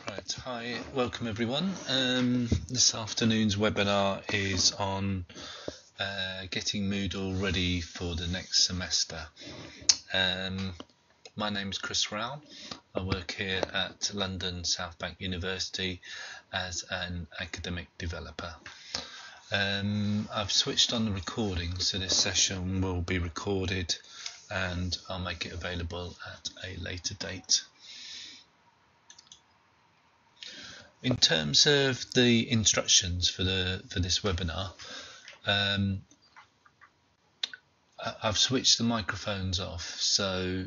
Right, hi, welcome everyone. This afternoon's webinar is on getting Moodle ready for the next semester. My name is Chris Rowell. I work here at London South Bank University as an academic developer. I've switched on the recording, so this session will be recorded and I'll make it available at a later date. In terms of the instructions for this webinar, I've switched the microphones off, so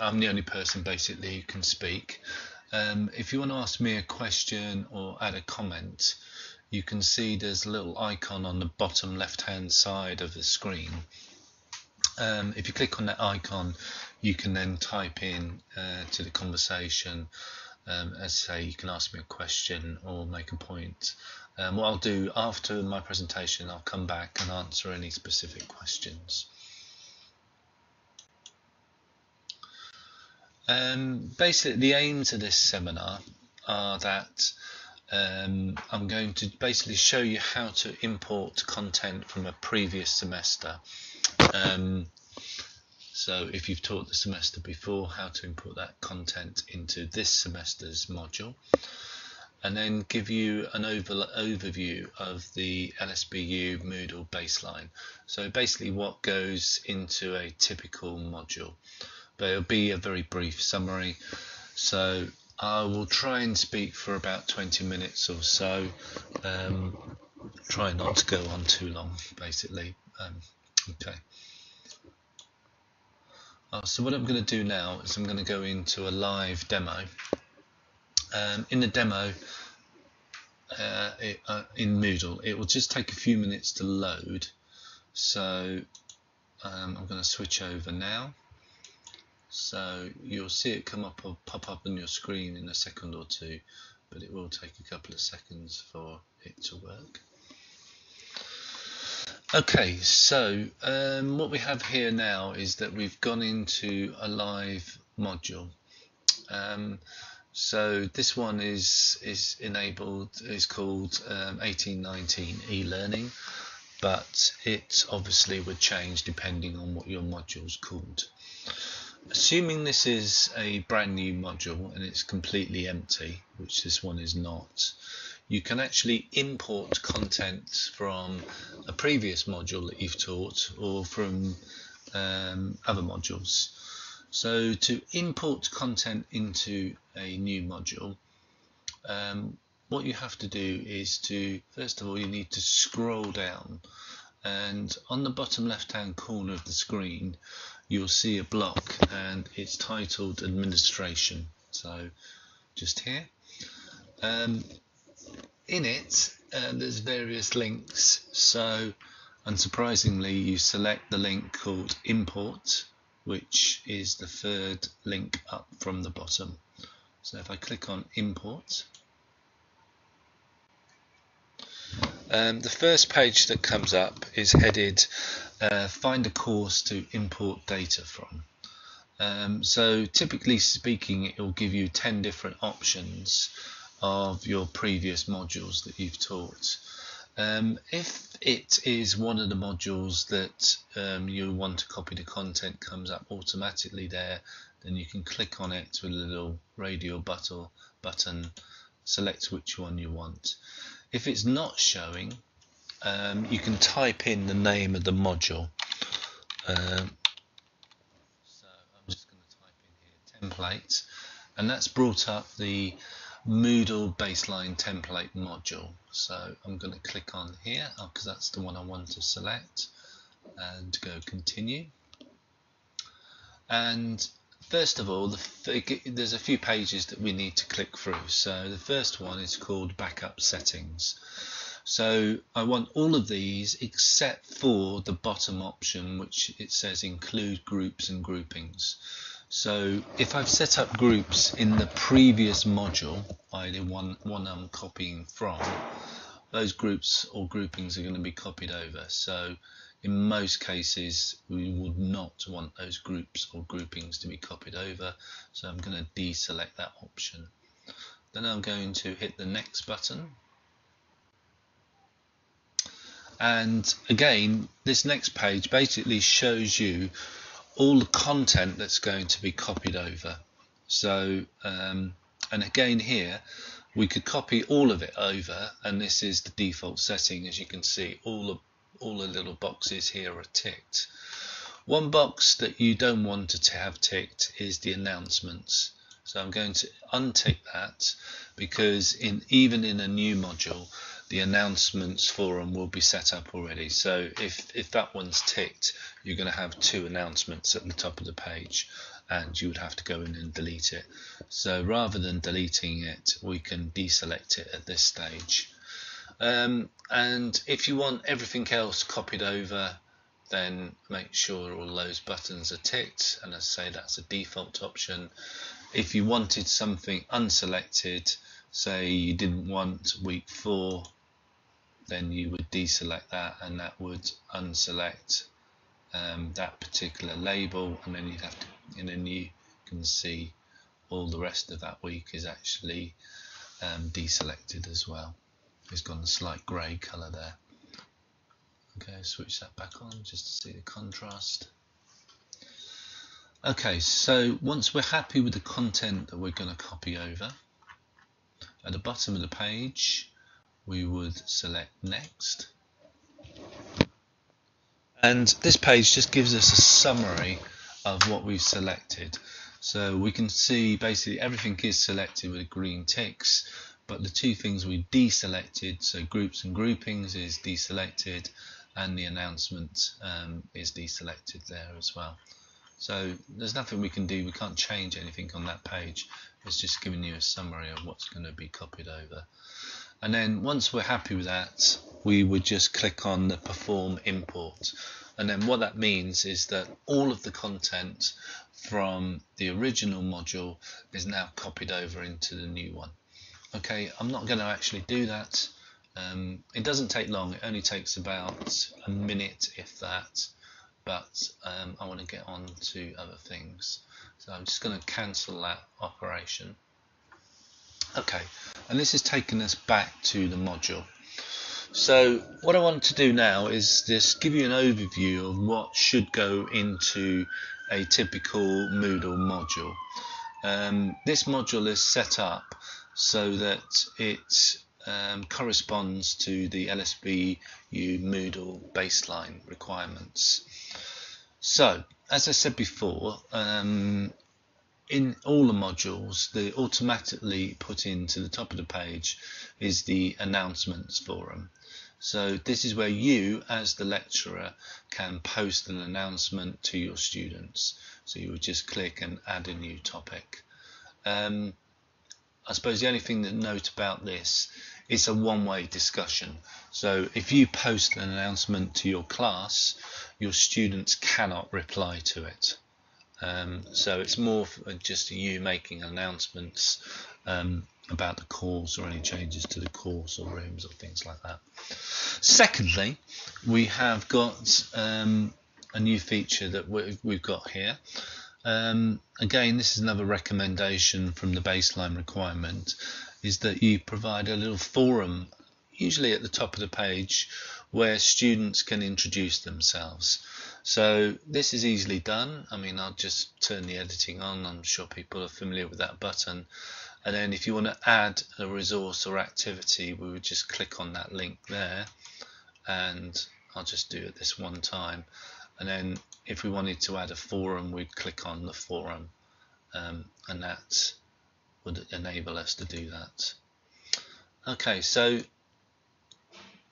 I'm the only person basically who can speak. If you want to ask me a question or add a comment, you can see there's a little icon on the bottom left hand side of the screen. If you click on that icon, you can then type in to the conversation. As say, you can ask me a question or make a point. What I'll do after my presentation, I'll come back and answer any specific questions. Basically, the aims of this seminar are that I'm going to basically show you how to import content from a previous semester. So if you've taught the semester before, how to import that content into this semester's module, and then give you an overview of the LSBU Moodle baseline. So basically what goes into a typical module, but it'll be a very brief summary. So I will try and speak for about 20 minutes or so. Try not to go on too long, basically. Okay. So what I'm going to do now is I'm going to go into a live demo. In the demo in Moodle, it will just take a few minutes to load. So I'm going to switch over now. So you'll see it come up or pop up on your screen in a second or two, but it will take a couple of seconds for it to work. Okay, so what we have here now is that we've gone into a live module. So this one is enabled, is called 1819 e-learning, but it obviously would change depending on what your module's called. Assuming this is a brand new module and it's completely empty, which this one is not, you can actually import content from a previous module that you've taught or from other modules. So to import content into a new module, what you have to do is to, first of all, you need to scroll down, and on the bottom left hand corner of the screen you'll see a block and it's titled administration. So just here. In it, there's various links, so unsurprisingly you select the link called import, which is the third link up from the bottom. So if I click on import, the first page that comes up is headed find a course to import data from. So typically speaking, it will give you 10 different options of your previous modules that you've taught. If it is one of the modules that you want to copy the content comes up automatically there, then you can click on it with a little radial button, select which one you want. If it's not showing, you can type in the name of the module. So I'm just going to type in here template, and that's brought up the Moodle baseline template module. So I'm going to click on here because that's the one I want to select and go continue. And first of all, there's a few pages that we need to click through. So the first one is called backup settings. So I want all of these except for the bottom option, which it says include groups and groupings. So if I've set up groups in the previous module, either one I'm copying from, those groups or groupings are going to be copied over. So In most cases, we would not want those groups or groupings to be copied over, so I'm going to deselect that option. Then I'm going to hit the next button. And again, this next page basically shows you all the content that's going to be copied over. So, and again here, we could copy all of it over, and this is the default setting. As you can see, all the little boxes here are ticked. One box that you don't want to have ticked is the announcements. So I'm going to untick that, because even in a new module, the announcements forum will be set up already. So if that one's ticked, you're going to have 2 announcements at the top of the page, and you would have to go in and delete it. So rather than deleting it, we can deselect it at this stage. And if you want everything else copied over, then make sure all those buttons are ticked, and as I say, that's a default option. If you wanted something unselected, say you didn't want week 4, then you would deselect that, and that would unselect that particular label, and then you can see all the rest of that week is actually deselected as well. It's got a slight grey colour there. Okay, switch that back on just to see the contrast. Okay, so once we're happy with the content that we're going to copy over, at the bottom of the page we would select next, and this page just gives us a summary of what we've selected. So we can see basically everything is selected with green ticks, but the 2 things we deselected, so groups and groupings, is deselected, and the announcement is deselected there as well. So there's nothing we can do, we can't change anything on that page. It's just giving you a summary of what's going to be copied over. And then once we're happy with that, we would just click on the perform import. And then what that means is that all of the content from the original module is now copied over into the new one. Okay, I'm not going to actually do that. It doesn't take long, it only takes about a minute if that, but I want to get on to other things. So I'm just going to cancel that operation. Okay, and this has taken us back to the module. So what I want to do now is just give you an overview of what should go into a typical Moodle module. This module is set up so that it corresponds to the LSBU Moodle baseline requirements. So, as I said before, in all the modules, the automatically put into the top of the page is the announcements forum. So this is where you, as the lecturer, can post an announcement to your students. So you would just click and add a new topic. I suppose the only thing to note about this, it's a one-way discussion. So if you post an announcement to your class, your students cannot reply to it. So it's more just you making announcements about the course or any changes to the course or rooms or things like that. Secondly, we have got a new feature that we've got here. Again, this is another recommendation from the baseline requirement, is that you provide a little forum, usually at the top of the page, where students can introduce themselves. So this is easily done. I mean, I'll just turn the editing on. I'm sure people are familiar with that button. And then if you want to add a resource or activity, we would just click on that link there, and I'll just do it this one time. And then if we wanted to add a forum, we'd click on the forum, and that would enable us to do that. Okay, so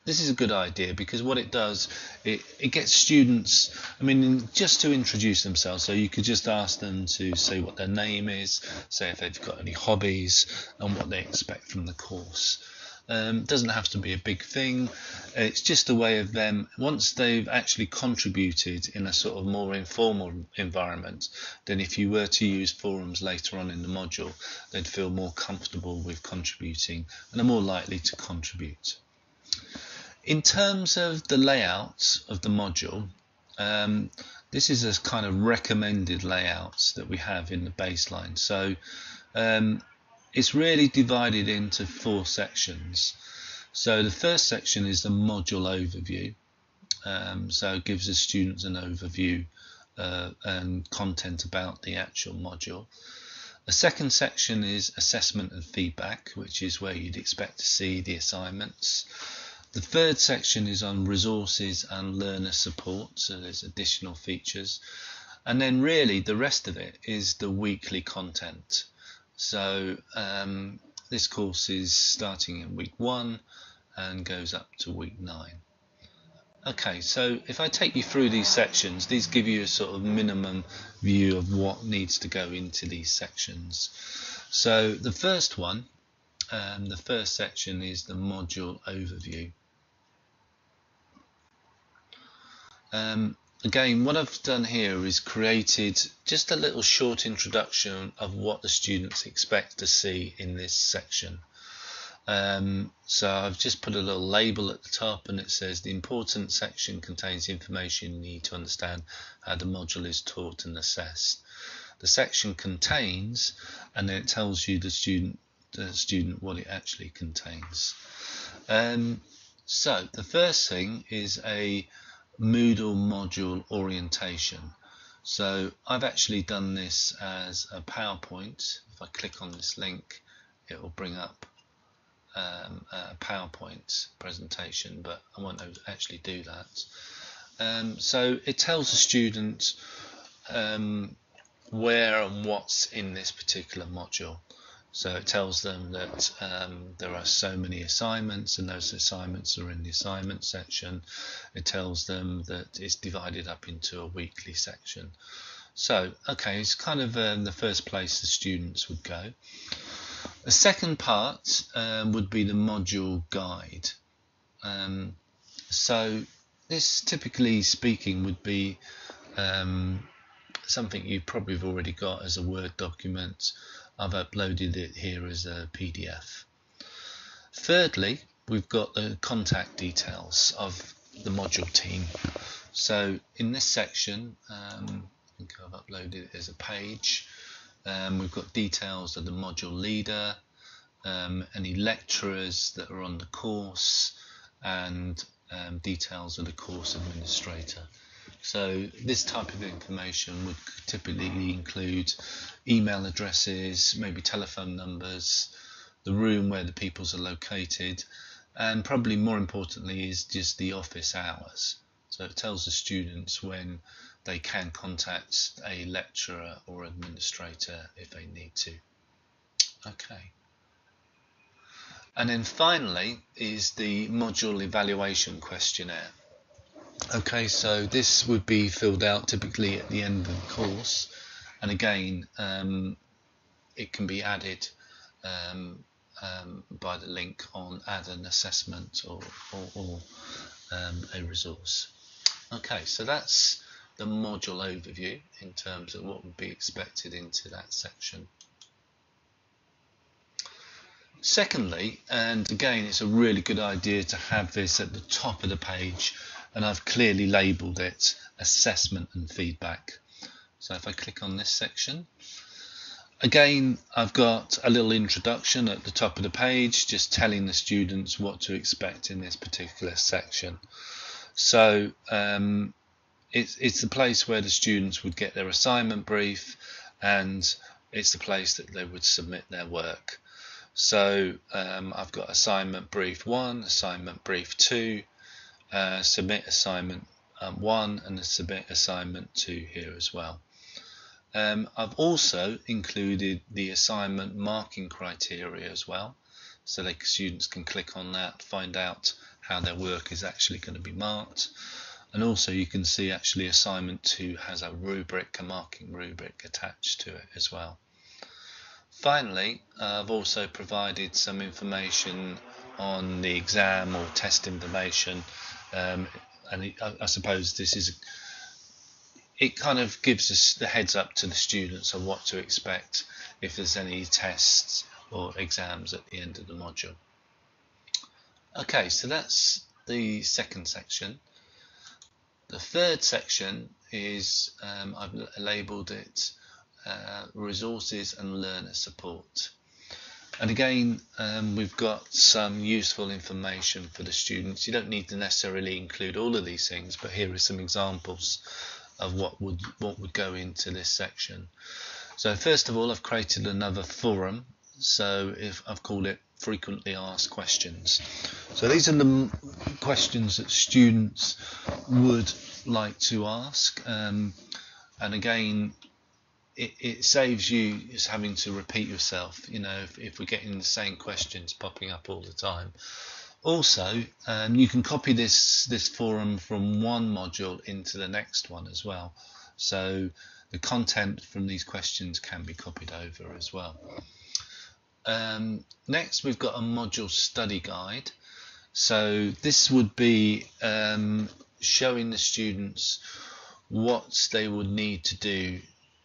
this is a good idea, because what it does, it gets students, I mean, just to introduce themselves. So you could just ask them to say what their name is, say if they've got any hobbies, and what they expect from the course. Doesn't have to be a big thing. It's just a way of them, once they've actually contributed in a sort of more informal environment, then if you were to use forums later on in the module, they'd feel more comfortable with contributing and are more likely to contribute. In terms of the layout of the module, this is a kind of recommended layout that we have in the baseline. So it's really divided into 4 sections. So the first section is the module overview. So it gives the students an overview and content about the actual module. The second section is assessment and feedback, which is where you'd expect to see the assignments. The third section is on resources and learner support, so there's additional features. And then really the rest of it is the weekly content. So this course is starting in week 1 and goes up to week 9. Okay, so if I take you through these sections, these give you a sort of minimum view of what needs to go into these sections. So the first one, the first section is the module overview. Again, what I've done here is created just a little short introduction of what the students expect to see in this section. So I've just put a little label at the top, and it says the important section contains information you need to understand how the module is taught and assessed. The section contains, and then it tells you the student what it actually contains. So the first thing is a Moodle module orientation. So I've actually done this as a PowerPoint. If I click on this link, it will bring up a PowerPoint presentation, but I won't actually do that. So it tells the student where and what's in this particular module. So it tells them that there are so many assignments, and those assignments are in the assignment section. It tells them that it's divided up into a weekly section. So, okay, it's kind of the first place the students would go. The second part would be the module guide. So this, typically speaking, would be something you probably have already got as a Word document. I've uploaded it here as a PDF. Thirdly, we've got the contact details of the module team. So in this section, I think I've uploaded it as a page. We've got details of the module leader, any lecturers that are on the course, and details of the course administrator. So this type of information would typically include email addresses, maybe telephone numbers, the room where the pupils are located, and probably more importantly is just the office hours. So it tells the students when they can contact a lecturer or administrator if they need to. Okay. And then finally is the module evaluation questionnaire. Okay, so this would be filled out typically at the end of the course, and again it can be added by the link on add an assessment or a resource. Okay, so that's the module overview in terms of what would be expected into that section. Secondly, and again it's a really good idea to have this at the top of the page, and I've clearly labelled it assessment and feedback. So if I click on this section, again I've got a little introduction at the top of the page just telling the students what to expect in this particular section. So it's the place where the students would get their assignment brief, and it's the place that they would submit their work. So I've got assignment brief 1, assignment brief 2, submit assignment 1, and the submit assignment 2 here as well. I've also included the assignment marking criteria as well, so the students can click on that, find out how their work is actually going to be marked. And also you can see actually assignment 2 has a rubric, a marking rubric attached to it as well. Finally, I've also provided some information on the exam or test information, and I suppose this is, it kind of gives us the heads up to the students of what to expect if there's any tests or exams at the end of the module. Okay, so that's the second section. The third section is, I've labelled it resources and learner support. And again, we've got some useful information for the students. You don't need to necessarily include all of these things, but here are some examples of what would go into this section. So first of all, I've created another forum. So if I've called it frequently asked questions. So these are the questions that students would like to ask. And again, it saves you just having to repeat yourself, you know, if we're getting the same questions popping up all the time. Also, you can copy this forum from one module into the next one as well. So the content from these questions can be copied over as well. Next, we've got a module study guide. So this would be showing the students what they would need to do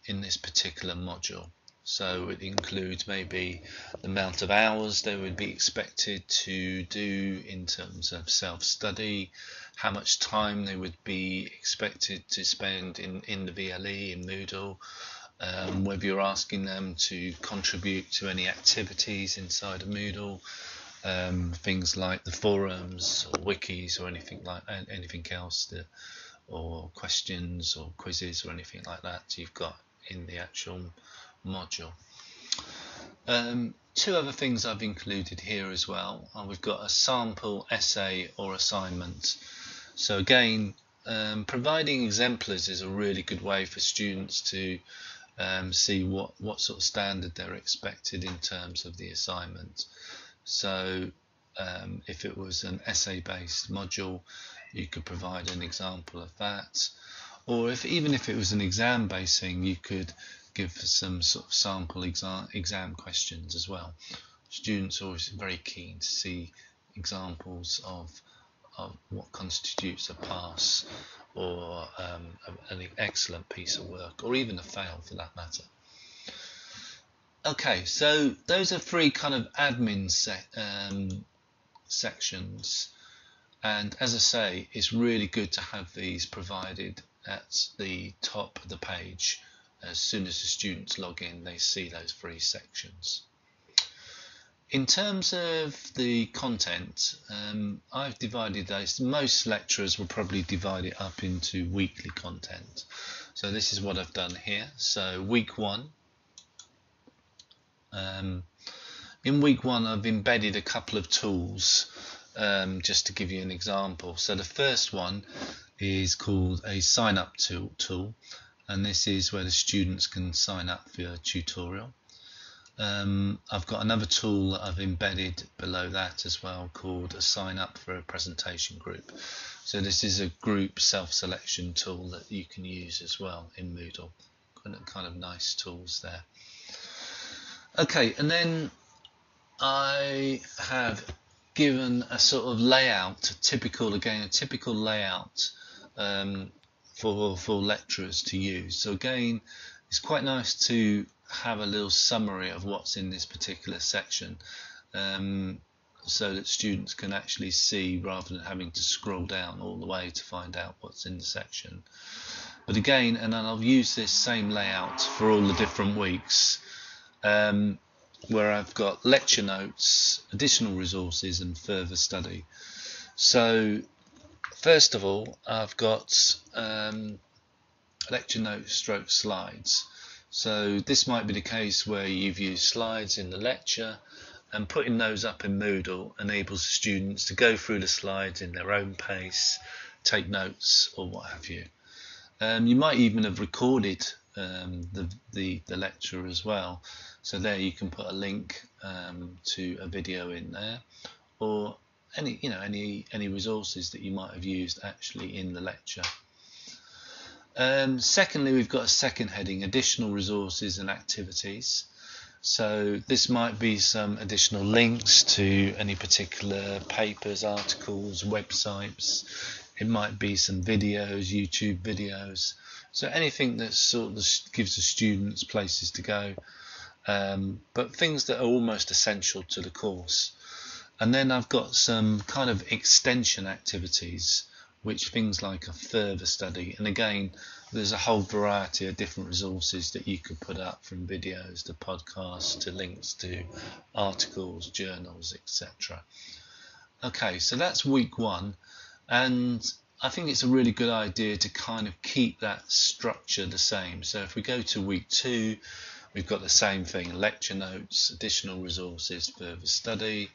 in this particular module. So it includes maybe the amount of hours they would be expected to do in terms of self-study, how much time they would be expected to spend in the VLE, in Moodle, whether you're asking them to contribute to any activities inside of Moodle, things like the forums or wikis or anything else, or questions or quizzes or anything like that you've got in the actual module. Two other things I've included here as well. We've got a sample essay or assignment. So again, providing exemplars is a really good way for students to see what sort of standard they're expected in terms of the assignment. So if it was an essay-based module, you could provide an example of that. Or even if it was an exam-based thing, you could give some sort of sample exam questions as well. Students are always very keen to see examples of what constitutes a pass or an excellent piece of work, or even a fail for that matter. Okay, so those are three kind of admin sections, and as I say, it's really good to have these provided at the top of the page. As soon as the students log in, they see those three sections. In terms of the content, I've divided those. Most lecturers will probably divide it up into weekly content. So this is what I've done here. So week one. In week one, I've embedded a couple of tools just to give you an example. So the first one is called a sign up tool, and this is where the students can sign up for a tutorial. I've got another tool that I've embedded below that as well, called a sign up for a presentation group. So this is a group self-selection tool that you can use as well in Moodle. Kind of nice tools there. Okay, and then I have given a sort of layout, a typical layout for lecturers to use. So again, it's quite nice to have a little summary of what's in this particular section, so that students can actually see rather than having to scroll down all the way to find out what's in the section. But again, and then I'll use this same layout for all the different weeks, where I've got lecture notes, additional resources and further study. So first of all, I've got lecture notes stroke slides. So this might be the case where you've used slides in the lecture, and putting those up in Moodle enables students to go through the slides in their own pace, take notes or what have you. You might even have recorded the lecture as well. So there you can put a link to a video in there, or any resources that you might have used actually in the lecture. Secondly, we've got a second heading, additional resources and activities. So this might be some additional links to any particular papers, articles, websites. It might be some videos, YouTube videos. So anything that sort of gives the students places to go, but things that are almost essential to the course. And then I've got some kind of extension activities, which things like a further study. And again, there's a whole variety of different resources that you could put up, from videos to podcasts to links to articles, journals, etc. Okay, so that's week 1, and I think it's a really good idea to kind of keep that structure the same. So if we go to week 2, we've got the same thing: lecture notes, additional resources, further study.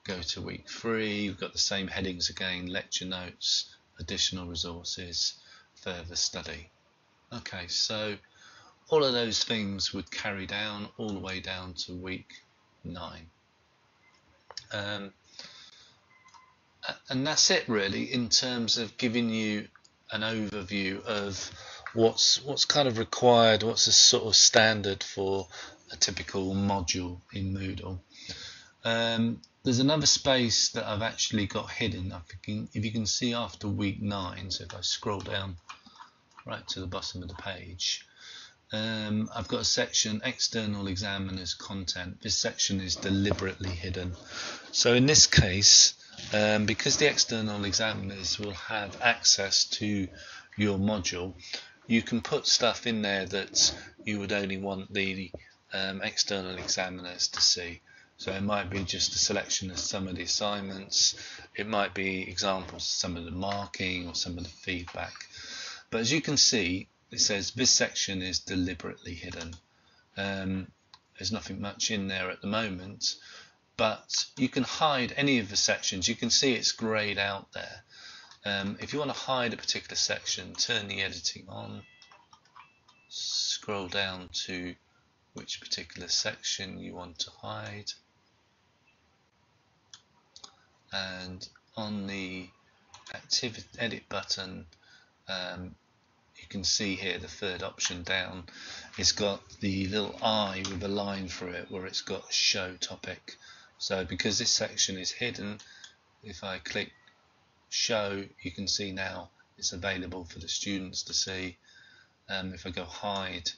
Go to week 3, we've got the same headings again: lecture notes, additional resources, further study. Okay, so all of those things would carry down all the way down to week 9. And that's it really, in terms of giving you an overview of what's kind of required, what's a sort of standard for a typical module in Moodle. There's another space that I've actually got hidden. If you can see after week 9, so if I scroll down right to the bottom of the page, I've got a section, external examiners content. This section is deliberately hidden. So in this case, because the external examiners will have access to your module, you can put stuff in there that you would only want the external examiners to see. So it might be just a selection of some of the assignments, it might be examples of some of the marking or some of the feedback. But as you can see, it says this section is deliberately hidden. There's nothing much in there at the moment, but you can hide any of the sections. You can see it's greyed out there. If you want to hide a particular section, turn the editing on, scroll down to which particular section you want to hide, and on the activity edit button, you can see here the third option down, it's got the little eye with a line through it where it's got show topic. So because this section is hidden, if I click show, you can see now it's available for the students to see. If I go hide,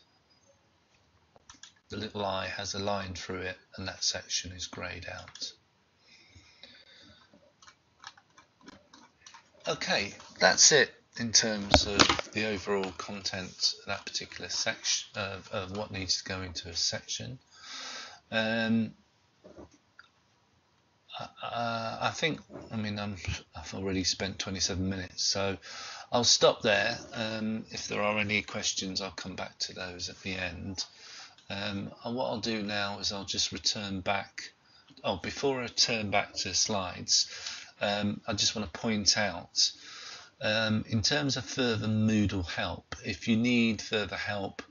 the little eye has a line through it and that section is greyed out. Okay, that's it in terms of the overall content of that particular section, of what needs to go into a section. I think, I've already spent 27 minutes, so I'll stop there. If there are any questions, I'll come back to those at the end. And what I'll do now is I'll just return back. Oh, before I turn back to slides, I just want to point out, in terms of further Moodle help, if you need further help,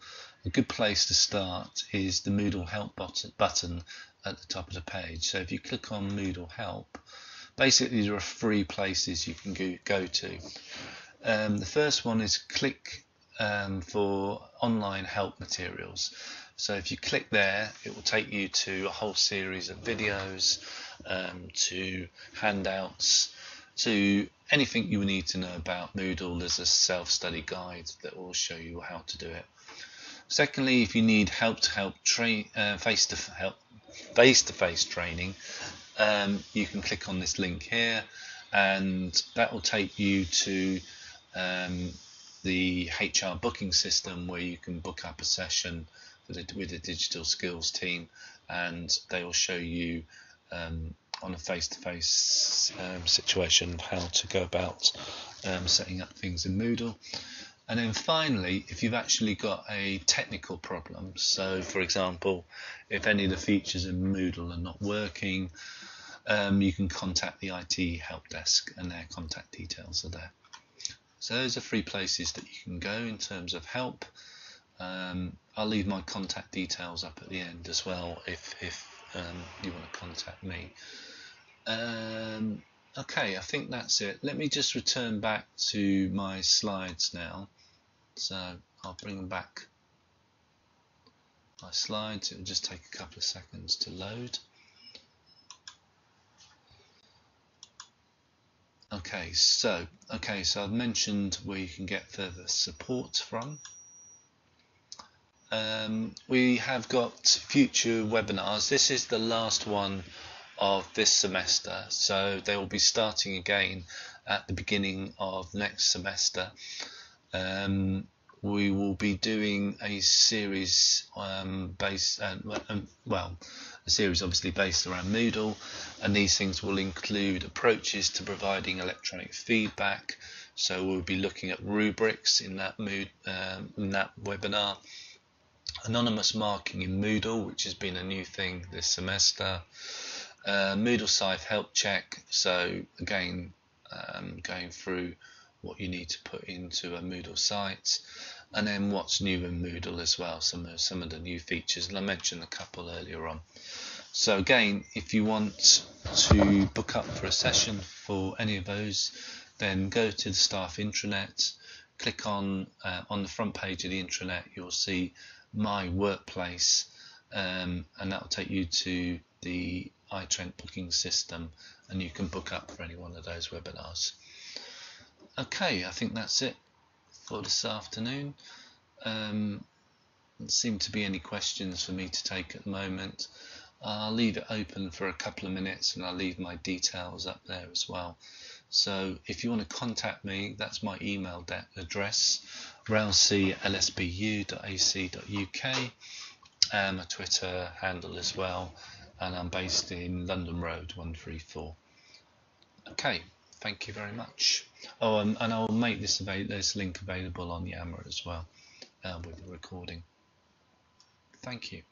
a good place to start is the Moodle help button at the top of the page. So if you click on Moodle help, basically there are 3 places you can go to. The first one is click for online help materials. So if you click there, it will take you to a whole series of videos, to handouts, to anything you need to know about Moodle. There's a self-study guide that will show you how to do it. Secondly, if you need face-to-face training, you can click on this link here, and that will take you to the HR booking system, where you can book up a session with the digital skills team, and they will show you on a face-to-face situation how to go about setting up things in Moodle. And then finally, if you've actually got a technical problem, so for example, if any of the features in Moodle are not working, you can contact the IT help desk, and their contact details are there. So those are 3 places that you can go in terms of help. I'll leave my contact details up at the end as well if you want to contact me. Okay, I think that's it. Let me just return back to my slides now. So I'll bring back my slides. It will just take a couple of seconds to load. Okay, so I've mentioned where you can get further support from. We have got future webinars. This is the last one of this semester, so they will be starting again at the beginning of next semester. We will be doing a series a series obviously based around Moodle, and these things will include approaches to providing electronic feedback. So we'll be looking at rubrics in that webinar, anonymous marking in Moodle, which has been a new thing this semester, Moodle Scythe help check, so again going through what you need to put into a Moodle site, and then what's new in Moodle as well, some of the new features, and I mentioned a couple earlier on. So again, if you want to book up for a session for any of those, then go to the staff intranet, click on the front page of the intranet, you'll see my workplace, and that will take you to the iTrent booking system, and you can book up for any one of those webinars. Okay, I think that's it for this afternoon. There seem to be any questions for me to take at the moment. I'll leave it open for a couple of minutes, and I'll leave my details up there as well. So if you want to contact me, that's my email address, railc@lsbu.ac.uk, and my Twitter handle as well, and I'm based in London Road 134. Okay, thank you very much. Oh, and I'll make this link available on Yammer as well with the recording. Thank you.